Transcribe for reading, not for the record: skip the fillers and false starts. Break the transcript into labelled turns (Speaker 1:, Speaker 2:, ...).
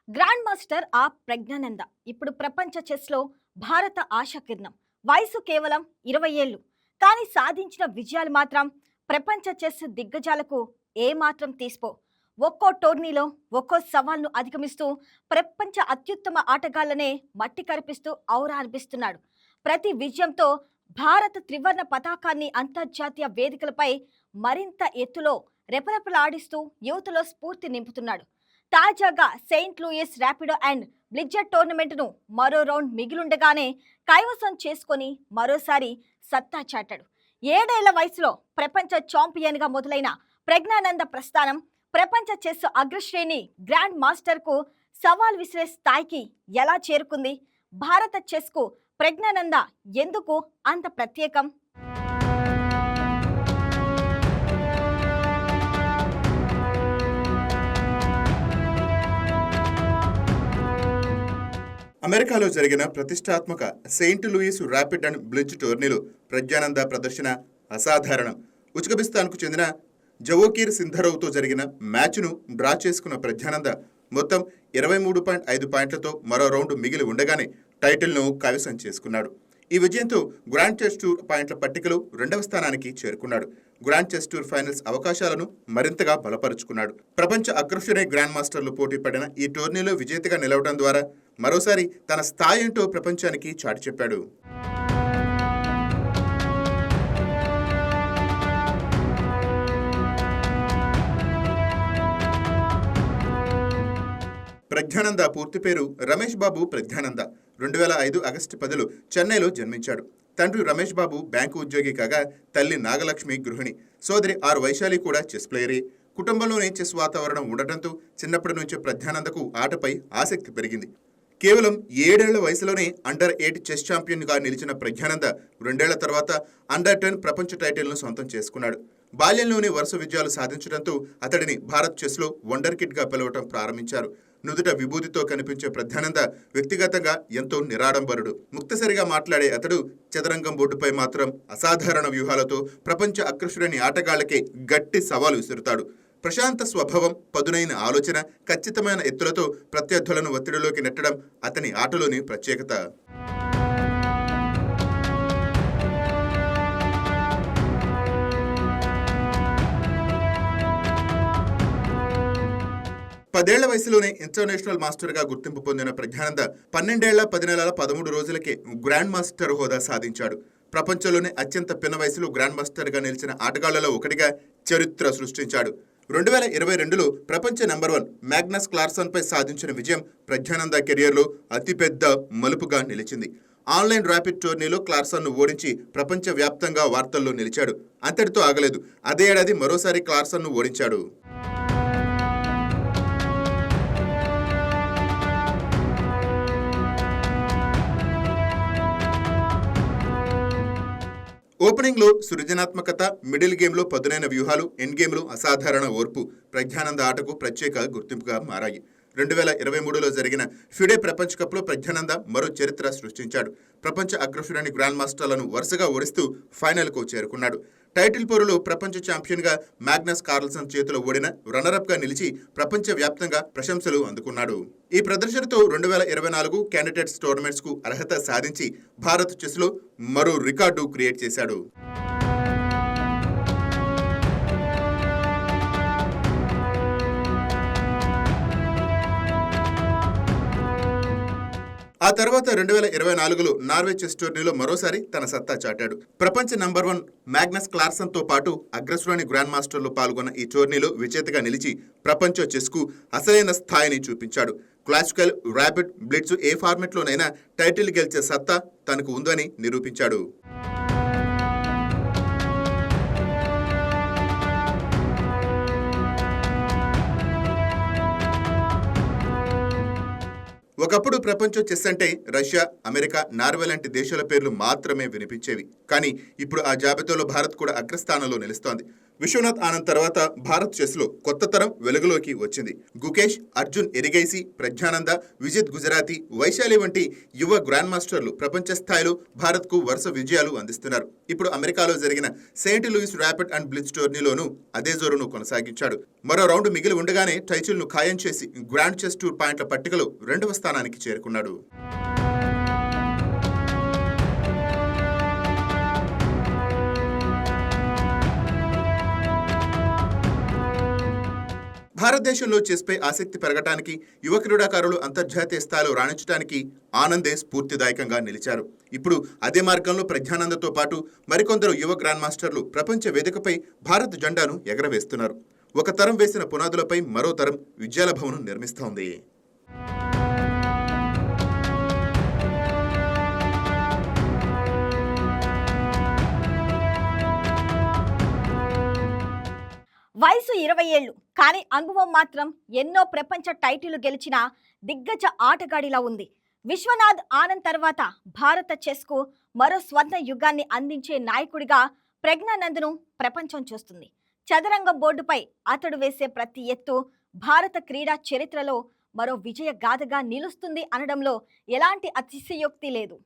Speaker 1: Grand master Praggnanandhaa ఇప్పుడు ప్రపంచ చెస్లో భారత ఆశాకిరణం. వయసు కేవలం 20 ఏళ్లు. కానీ సాధించిన విజయాలు మాత్రం ప్రపంచ చెస్ దిగ్గజాలకు ఏమాత్రం తీసిపో. ఒక్కో టోర్నీలో ఒక్కో సవాల్ను అధిగమిస్తూ ప్రపంచ అత్యుత్తమ ఆటగాళ్లనే మట్టి కరిపిస్తూ ఔరా అనిపిస్తున్నాడు. ప్రతి విజయంతో భారత త్రివర్ణ పతాకాన్ని అంతర్జాతీయ వేదికలపై మరింత ఎత్తులో రెపరెపలాడిస్తూ యువతలో స్ఫూర్తి నింపుతున్నాడు. తాజాగా సెయింట్ లూయిస్ ర్యాపిడో అండ్ బ్లిట్జర్ టోర్నమెంట్ను మరో రౌండ్ మిగిలుండగానే కైవసం చేసుకొని మరోసారి సత్తా చాటాడు. 7 ఏళ్ల వయసులో ప్రపంచ ఛాంపియన్గా మొదలైన ప్రజ్ఞానంద ప్రస్థానం ప్రపంచ చెస్ అగ్రశ్రేణి గ్రాండ్ మాస్టర్కు సవాల్ విసిరే స్థాయికి ఎలా చేరుకుంది? భారత చెస్కు ప్రజ్ఞానంద ఎందుకు అంత ప్రత్యేకం?
Speaker 2: అమెరికాలో జరిగిన ప్రతిష్టాత్మక Saint Louis rapid and blitz టోర్నీలో ప్రజ్ఞానంద ప్రదర్శన అసాధారణం. ఉజ్బెకిస్తాన్కు చెందిన జవోకిర్ సింధరోవ్తో జరిగిన మ్యాచ్ను డ్రా చేసుకున్న ప్రజ్ఞానంద మొత్తం 23.5 పాయింట్లతో మరో రౌండ్ మిగిలి ఉండగానే టైటిల్ను కైవసం చేసుకున్నాడు. ఈ విజయంతో గ్రాండ్ చెస్ టూర్ పాయింట్ల పట్టికలో 2వ స్థానానికి చేరుకున్నాడు. గ్రాండ్ చెస్ టూర్ ఫైనల్స్ అవకాశాలను మరింతగా బలపరుచుకున్నాడు. ప్రపంచ అగ్రశ్రేణి గ్రాండ్ మాస్టర్లు పోటీ పడిన ఈ టోర్నీలో విజేతగా నిలవడం ద్వారా మరోసారి తన స్థాయి ఏంటో ప్రపంచానికి చాటి చెప్పాడు. ప్రజ్ఞానంద పూర్తి పేరు రమేష్ బాబు ప్రజ్ఞానంద. 2005 ఆగస్టు 10 చెన్నైలో జన్మించాడు. తండ్రి రమేష్ బాబు బ్యాంకు ఉద్యోగి కాగా తల్లి నాగలక్ష్మి గృహిణి. సోదరి వైశాలి కూడా చెస్ ప్లేయరే. కుటుంబంలోనే చెస్ వాతావరణం ఉండటంతో చిన్నప్పటి నుంచే ప్రజ్ఞానందకు ఆటపై ఆసక్తి పెరిగింది. కేవలం 7 ఏళ్ల వయసులోనే అండర్-8 చెస్ ఛాంపియన్గా నిలిచిన ప్రజ్ఞానంద 2 ఏళ్ల తర్వాత అండర్-10 ప్రపంచ టైటిల్ను సొంతం చేసుకున్నాడు. బాల్యంలోనే వరుస విజయాలు సాధించడంతో అతడిని భారత్ చెస్లో వండర్ కిడ్గా పిలవటం ప్రారంభించారు. నుదుట విభూతితో కనిపించే ప్రజ్ఞానంద వ్యక్తిగతంగా ఎంతో నిరాడంబరుడు. ముక్తసరిగా మాట్లాడే అతడు చదరంగం బోర్డుపై మాత్రం అసాధారణ వ్యూహాలతో ప్రపంచ అగ్రశ్రేణి ఆటగాళ్లకే గట్టి సవాలు విసురుతాడు. ప్రశాంత స్వభావం, పదునైన ఆలోచన, ఖచ్చితమైన ఎత్తులతో ప్రత్యర్థులను ఒత్తిడిలోకి నెట్టడం అతని ఆటలోని ప్రత్యేకత. పదేళ్ల వయసులోనే ఇంటర్నేషనల్ మాస్టర్గా గుర్తింపు పొందిన ప్రజ్ఞానంద 12 ఏళ్ల 10 నెలల 13 రోజులకే గ్రాండ్ మాస్టర్ హోదా సాధించాడు. ప్రపంచంలోనే అత్యంత పిన్న వయసులో గ్రాండ్ మాస్టర్గా నిలిచిన ఆటగాళ్లలో ఒకటిగా చరిత్ర సృష్టించాడు. 2022లో ప్రపంచ నెంబర్ 1 మ్యాగ్నస్ కార్ల్సన్పై సాధించిన విజయం ప్రజ్ఞానంద కెరియర్లో అతిపెద్ద మలుపుగా నిలిచింది. ఆన్లైన్ ర్యాపిడ్ టోర్నీలో క్లార్సన్ను ఓడించి ప్రపంచ వ్యాప్తంగా వార్తల్లో నిలిచాడు. అంతటితో ఆగలేదు. అదే ఏడాది మరోసారి క్లార్సన్ను ఓడించాడు. ఓపెనింగ్లో సృజనాత్మకత, మిడిల్ గేమ్లో పదునైన వ్యూహాలు, ఎండ్ గేమ్లో అసాధారణ ఓర్పు ప్రజ్ఞానంద ఆటకు ప్రత్యేక గుర్తింపుగా మారాయి. 2023లో జరిగిన ఫిడే ప్రపంచ కప్లో ప్రజ్ఞానంద మరో చరిత్ర సృష్టించాడు. ప్రపంచ అగ్రశ్రేణి గ్రాండ్ మాస్టర్లను వరుసగా ఓడిస్తూ ఫైనల్కు చేరుకున్నాడు. టైటిల్ పోరులో ప్రపంచ ఛాంపియన్గా మ్యాగ్నస్ కార్ల్సన్ చేతిలో ఓడిన రన్నరప్గా నిలిచి ప్రపంచ వ్యాప్తంగా ప్రశంసలు అందుకున్నాడు. ఈ ప్రదర్శనతో 2024 క్యాండిడేట్స్ టోర్నమెంట్స్కు అర్హత సాధించి భారత్ చెస్లో మరో రికార్డు క్రియేట్ చేశాడు. ఆ తర్వాత 2024లో నార్వే చెస్ టోర్నీలో మరోసారి తన సత్తా చాటాడు. ప్రపంచ నంబర్ 1 మ్యాగ్నస్ కార్ల్సన్తో పాటు అగ్రశ్రేణి గ్రాండ్ మాస్టర్లో పాల్గొన్న ఈ టోర్నీలో విజేతగా నిలిచి ప్రపంచ చెస్కు అసలైన స్థాయిని చూపించాడు. క్లాసికల్, ర్యాపిడ్, బ్లిట్జ్ ఏ ఫార్మెట్లోనైనా టైటిల్ గెలిచే సత్తా తనకు ఉందని నిరూపించాడు. ఒకప్పుడు ప్రపంచ చెస్ అంటే రష్యా, అమెరికా, నార్వే లాంటి దేశాల పేర్లు మాత్రమే వినిపించేవి. కానీ ఇప్పుడు ఆ జాబితాలో భారత్ కూడా అగ్రస్థానంలో నిలుస్తోంది. విశ్వనాథ్ ఆనంద్ తర్వాత భారత్ చెస్లో కొత్త తరం వెలుగులోకి వచ్చింది. గుకేష్, అర్జున్ ఎరిగైసి, ప్రజ్ఞానంద, విజిత్ గుజరాతీ, వైశాలి వంటి యువ గ్రాండ్ మాస్టర్లు ప్రపంచ స్థాయిలో భారత్కు వరుస విజయాలు అందిస్తున్నారు. ఇప్పుడు అమెరికాలో జరిగిన Saint Louis rapid and blitz టోర్నీలోనూ అదే జోరును కొనసాగించాడు. మరో రౌండ్ మిగిలి ఉండగానే టైటిల్ను ఖాయం చేసి గ్రాండ్ చెస్ టూర్ పాయింట్ల పట్టికలో 2వ స్థానానికి చేరుకున్నాడు. భారతదేశంలో చెస్పై ఆసక్తి పెరగటానికి, యువ క్రీడాకారులు అంతర్జాతీయ స్థాయిలో రాణించడానికి ఆనందే స్ఫూర్తిదాయకంగా నిలిచారు. ఇప్పుడు అదే మార్గంలో ప్రజ్ఞానందతో పాటు మరికొందరు యువ గ్రాండ్ మాస్టర్లు ప్రపంచ వేదికపై భారత్ జెండాను ఎగరవేస్తున్నారు. ఒక తరం వేసిన పునాదులపై మరో తరం విజయాల భవనం నిర్మిస్తోంది.
Speaker 1: వయసు 20 ఏళ్లు, కానీ అనుభవం మాత్రం ఎన్నో ప్రపంచ టైటిళ్లు గెలిచిన దిగ్గజ ఆటగాడిలా ఉంది. విశ్వనాథ్ ఆనంద్ తర్వాత భారత చెస్కు మరో స్వర్ణ యుగాన్ని అందించే నాయకుడిగా ప్రజ్ఞానందను ప్రపంచం చూస్తుంది. చదరంగం బోర్డుపై అతడు వేసే ప్రతి ఎత్తు భారత క్రీడా చరిత్రలో మరో విజయ గాథగా నిలుస్తుంది అనడంలో ఎలాంటి అతిశయోక్తి లేదు.